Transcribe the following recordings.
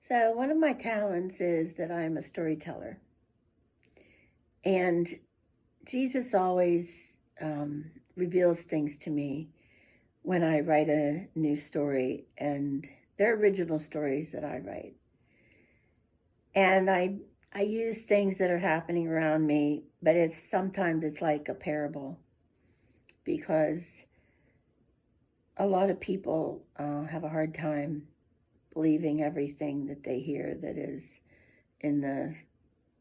So, one of my talents is that I'm a storyteller. And Jesus always reveals things to me when I write a new story, and they're original stories that I write. And I use things that are happening around me, but sometimes it's like a parable because a lot of people have a hard time believing everything that they hear that is in the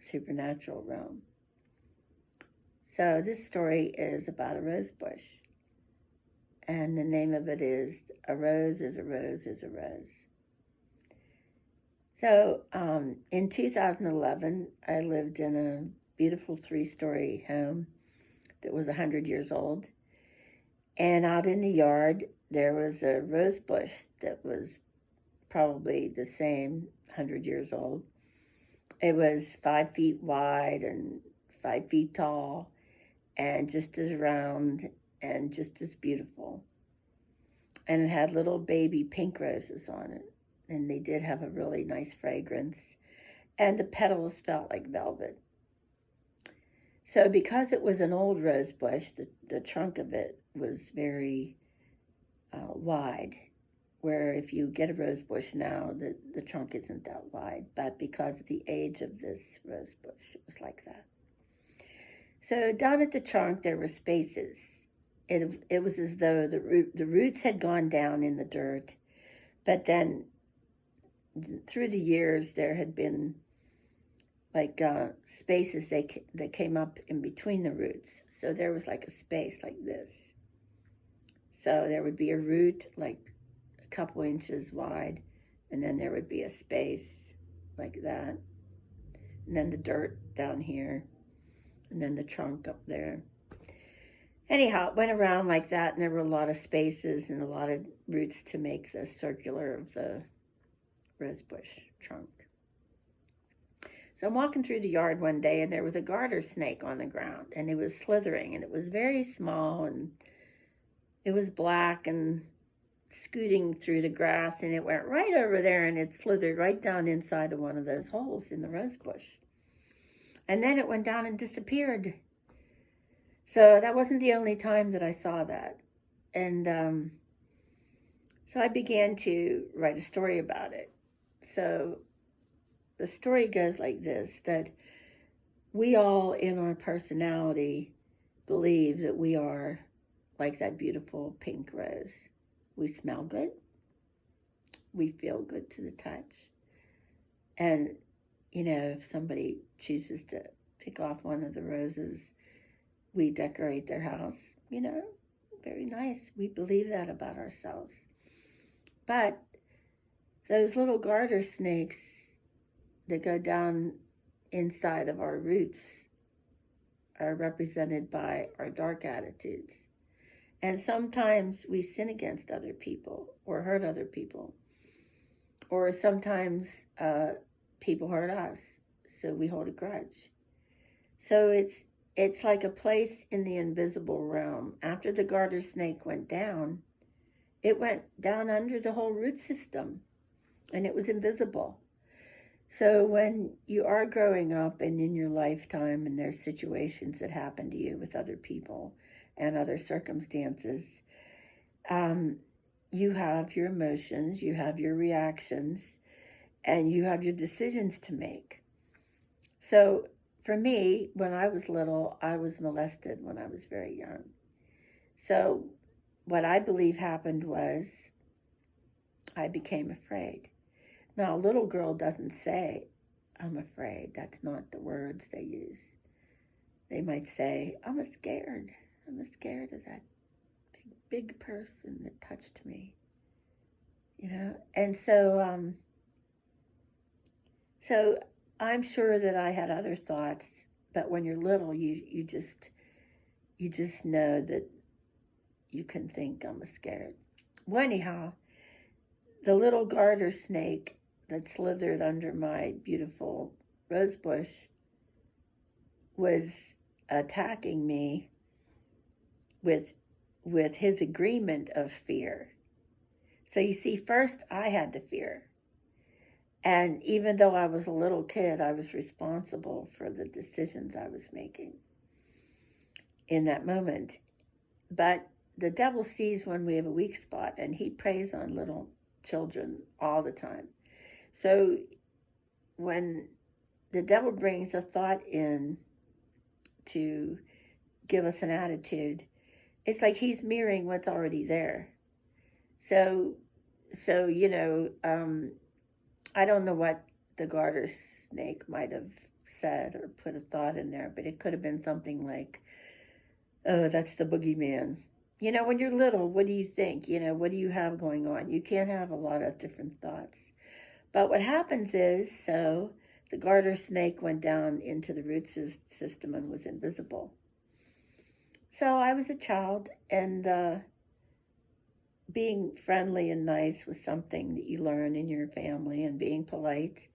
supernatural realm. So this story is about a rose bush, and the name of it is A Rose is a Rose is a Rose. So in 2011, I lived in a beautiful 3-story home that was 100 years old. And out in the yard, there was a rose bush that was probably the same 100 years old. It was 5 feet wide and 5 feet tall and just as round and just as beautiful. And it had little baby pink roses on it. And they did have a really nice fragrance. And the petals felt like velvet. So because it was an old rose bush, the trunk of it was very wide. Where if you get a rose bush now, the trunk isn't that wide. But because of the age of this rose bush, it was like that. So down at the trunk, there were spaces. It was as though the roots had gone down in the dirt. But then through the years, there had been like spaces that came up in between the roots. So there was like a space like this. So there would be a root like a couple inches wide, and then there would be a space like that. And then the dirt down here, and then the trunk up there. Anyhow, it went around like that, and there were a lot of spaces and a lot of roots to make the circular of the rosebush trunk. So I'm walking through the yard one day, and there was a garter snake on the ground, and it was slithering, and it was very small, and it was black and scooting through the grass, and it went right over there, and it slithered right down inside of one of those holes in the rosebush. And then it went down and disappeared. So that wasn't the only time that I saw that. And so I began to write a story about it. So the story goes like this, that we all in our personality believe that we are like that beautiful pink rose. We smell good. We feel good to the touch. And, you know, if somebody chooses to pick off one of the roses, we decorate their house, you know, very nice. We believe that about ourselves. But those little garter snakes that go down inside of our roots are represented by our dark attitudes. And sometimes we sin against other people or hurt other people. Or sometimes people hurt us, so we hold a grudge. So it's like a place in the invisible realm. After the garter snake went down, it went down under the whole root system, and it was invisible. So when you are growing up and in your lifetime, and there's situations that happen to you with other people and other circumstances, you have your emotions, you have your reactions, and you have your decisions to make. So for me, when I was little, I was molested when I was very young. So what I believe happened was I became afraid. Now, a little girl doesn't say, I'm afraid. That's not the words they use. They might say, I'm scared. I'm scared of that big person that touched me. You know? And so I'm sure that I had other thoughts, but when you're little, you just know that you can think I'm scared. Well, anyhow, the little garter snake that slithered under my beautiful rose bush was attacking me with his agreement of fear. So you see, first I had the fear. And even though I was a little kid, I was responsible for the decisions I was making in that moment. But the devil sees when we have a weak spot, and he preys on little children all the time. So when the devil brings a thought in to give us an attitude, it's like he's mirroring what's already there. So I don't know what the garter snake might have said or put a thought in there, but it could have been something like, oh, that's the boogeyman. When you're little, what do you think? What do you have going on? You can't have a lot of different thoughts. But what happens is, so the garter snake went down into the root system and was invisible. So I was a child, and being friendly and nice was something that you learn in your family, and being polite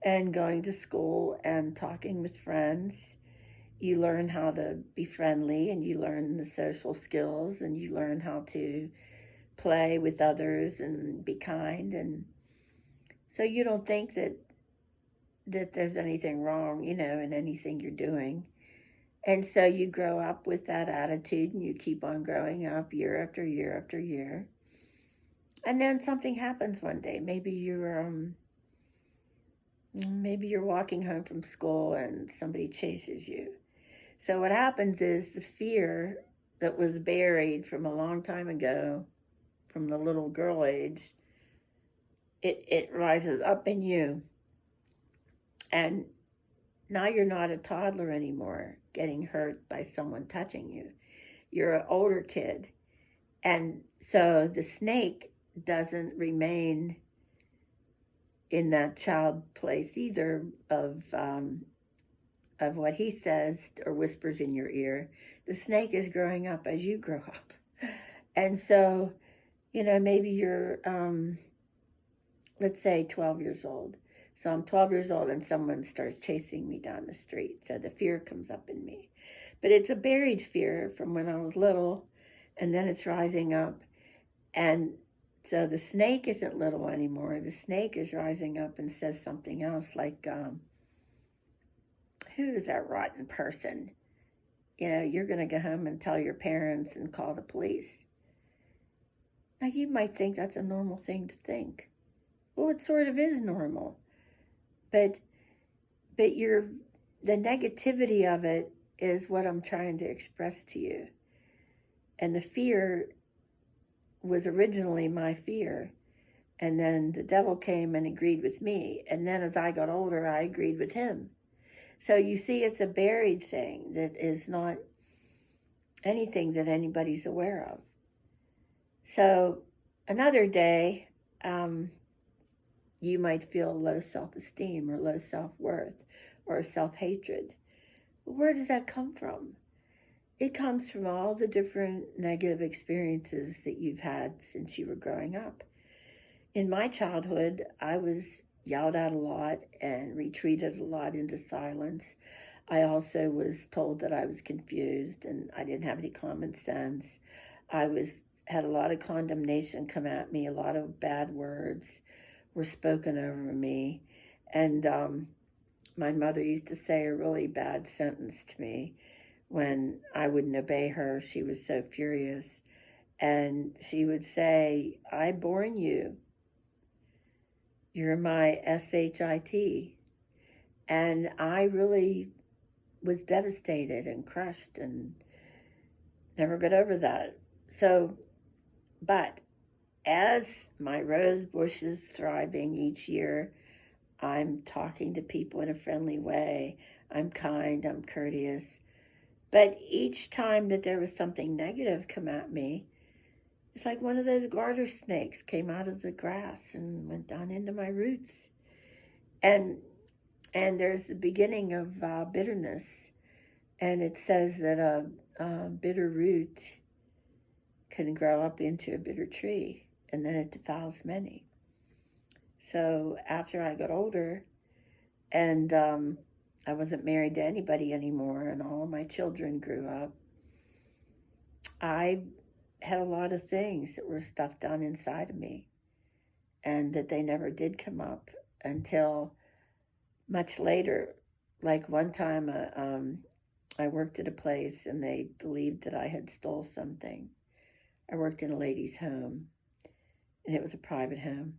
and going to school and talking with friends. You learn how to be friendly, and you learn the social skills, and you learn how to play with others and be kind. And so you don't think that there's anything wrong, in anything you're doing. And so you grow up with that attitude, and you keep on growing up year after year after year. And then something happens one day. Maybe you're walking home from school and somebody chases you. So what happens is the fear that was buried from a long time ago, from the little girl age, it rises up in you. And now you're not a toddler anymore getting hurt by someone touching you. You're an older kid. And so the snake doesn't remain in that child place either of what he says or whispers in your ear. The snake is growing up as you grow up. And so, maybe you're, let's say 12 years old. So I'm 12 years old and someone starts chasing me down the street. So the fear comes up in me. But it's a buried fear from when I was little, and then it's rising up. And so the snake isn't little anymore. The snake is rising up and says something else like, who is that rotten person? You're going to go home and tell your parents and call the police. Now, you might think that's a normal thing to think. Well, it sort of is normal. But the negativity of it is what I'm trying to express to you. And the fear was originally my fear. And then the devil came and agreed with me. And then as I got older, I agreed with him. So you see, it's a buried thing that is not anything that anybody's aware of. So another day, you might feel low self-esteem or low self-worth or self-hatred. Where does that come from? It comes from all the different negative experiences that you've had since you were growing up. In my childhood, I was yelled at a lot and retreated a lot into silence. I also was told that I was confused and I didn't have any common sense. I had a lot of condemnation come at me, a lot of bad words were spoken over me. And my mother used to say a really bad sentence to me when I wouldn't obey her. She was so furious. And she would say, I born you. You're my SHIT. And I really was devastated and crushed and never got over that. But as my rose bush is thriving each year, I'm talking to people in a friendly way. I'm kind, I'm courteous. But each time that there was something negative come at me, it's like one of those garter snakes came out of the grass and went down into my roots. And there's the beginning of bitterness. And it says that a bitter root can grow up into a bitter tree, and then it defiles many. So after I got older and I wasn't married to anybody anymore and all of my children grew up, I had a lot of things that were stuffed down inside of me and that they never did come up. until much later. Like one time, I worked at a place and they believed that I had stole something. I worked in a lady's home, and it was a private home.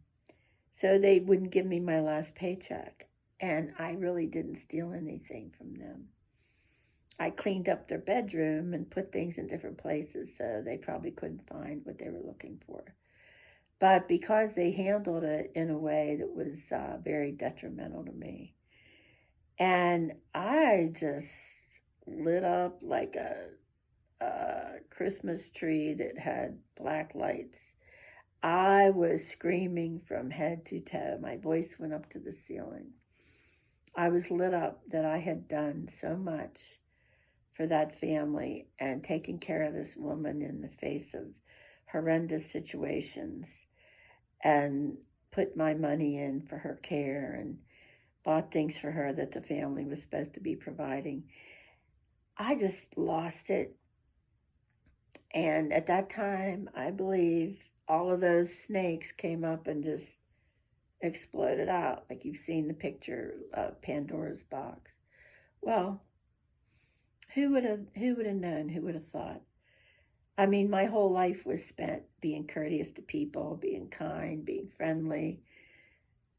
So they wouldn't give me my last paycheck, and I really didn't steal anything from them. I cleaned up their bedroom and put things in different places so they probably couldn't find what they were looking for. But because they handled it in a way that was very detrimental to me, and I just lit up like a Christmas tree that had black lights. I was screaming from head to toe. My voice went up to the ceiling. I was lit up that I had done so much for that family and taken care of this woman in the face of horrendous situations and put my money in for her care and bought things for her that the family was supposed to be providing. I just lost it. And at that time, I believe all of those snakes came up and just exploded out, like you've seen the picture of Pandora's box. Well, who would have known? Who would have thought? I mean, my whole life was spent being courteous to people, being kind, being friendly.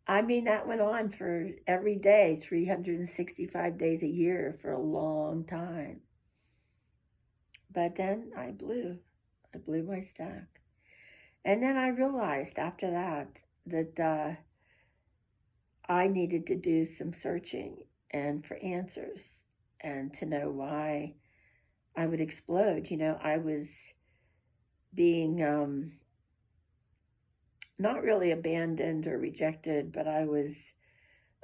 I mean, that went on for every day, 365 days a year for a long time. But then I blew my stack. And then I realized after that I needed to do some searching and for answers and to know why I would explode. I was being not really abandoned or rejected, but I was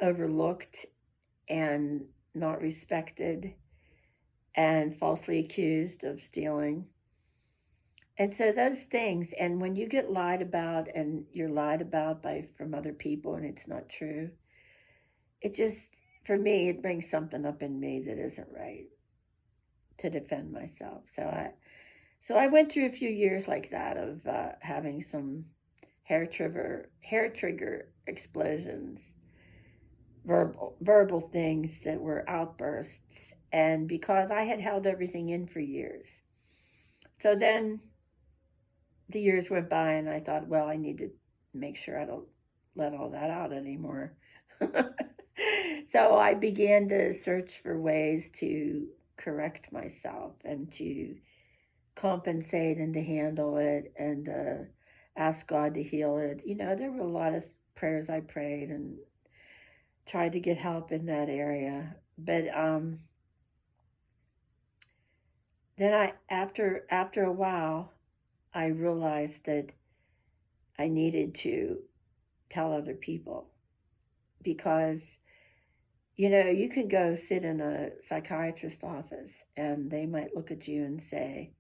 overlooked and not respected and falsely accused of stealing. And so those things, and when you get lied about and you're lied about from other people and it's not true, it just, for me, it brings something up in me that isn't right to defend myself. So I went through a few years like that of having some hair trigger explosions, verbal things that were outbursts, and because I had held everything in for years. So then the years went by and I thought, well, I need to make sure I don't let all that out anymore. So I began to search for ways to correct myself and to compensate and to handle it and ask God to heal it. There were a lot of prayers I prayed and tried to get help in that area. But then after a while, I realized that I needed to tell other people because, you can go sit in a psychiatrist's office and they might look at you and say,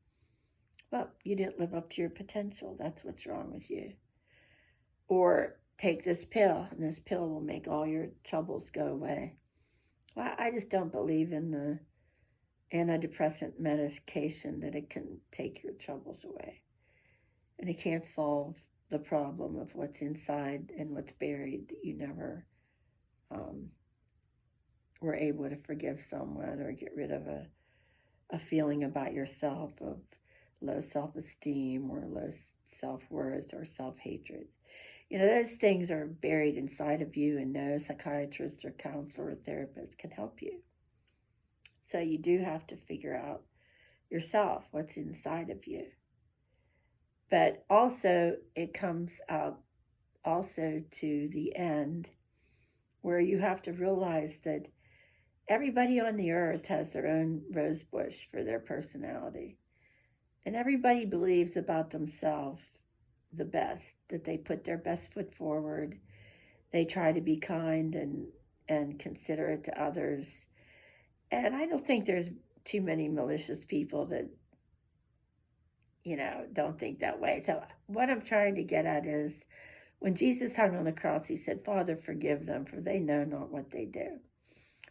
well, you didn't live up to your potential. That's what's wrong with you. Or take this pill and this pill will make all your troubles go away. Well, I just don't believe in the antidepressant medication that it can take your troubles away. And it can't solve the problem of what's inside and what's buried that you never were able to forgive someone or get rid of a feeling about yourself of low self-esteem or low self-worth or self-hatred. Those things are buried inside of you, and no psychiatrist or counselor or therapist can help you. So you do have to figure out yourself what's inside of you. But also it comes out also to the end where you have to realize that everybody on the earth has their own rose bush for their personality. And everybody believes about themselves the best, that they put their best foot forward. They try to be kind and considerate to others. And I don't think there's too many malicious people that, don't think that way. So what I'm trying to get at is when Jesus hung on the cross, he said, Father, forgive them, for they know not what they do.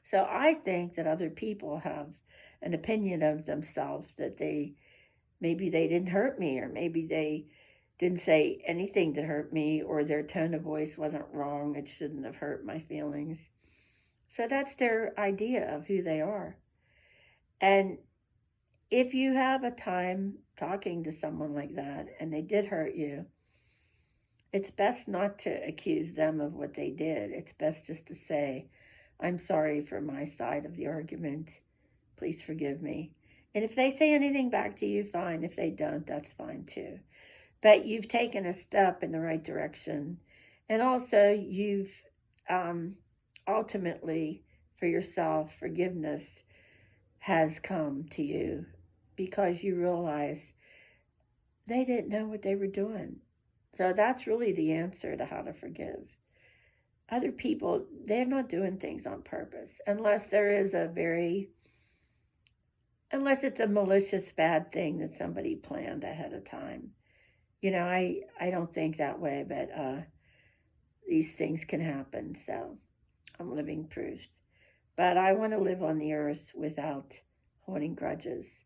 So I think that other people have an opinion of themselves that maybe they didn't hurt me, or maybe they didn't say anything to hurt me, or their tone of voice wasn't wrong. It shouldn't have hurt my feelings. So that's their idea of who they are. And if you have a time talking to someone like that and they did hurt you, it's best not to accuse them of what they did. It's best just to say, I'm sorry for my side of the argument. Please forgive me. And if they say anything back to you, fine. If they don't, that's fine too. But you've taken a step in the right direction. And also, you've ultimately, for yourself, forgiveness has come to you because you realize they didn't know what they were doing. So that's really the answer to how to forgive. Other people, they're not doing things on purpose unless it's a malicious bad thing that somebody planned ahead of time. I don't think that way, but these things can happen. So I'm living proof. But I want to live on the earth without holding grudges.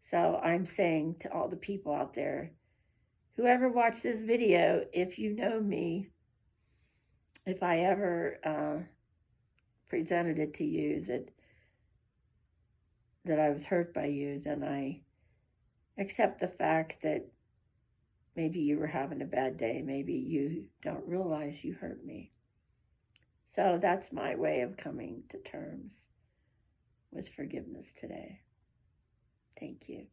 So I'm saying to all the people out there, whoever watched this video, if you know me, if I ever presented it to you that I was hurt by you, then I accept the fact that maybe you were having a bad day. Maybe you don't realize you hurt me. So that's my way of coming to terms with forgiveness today. Thank you.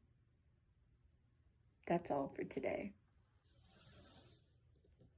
That's all for today.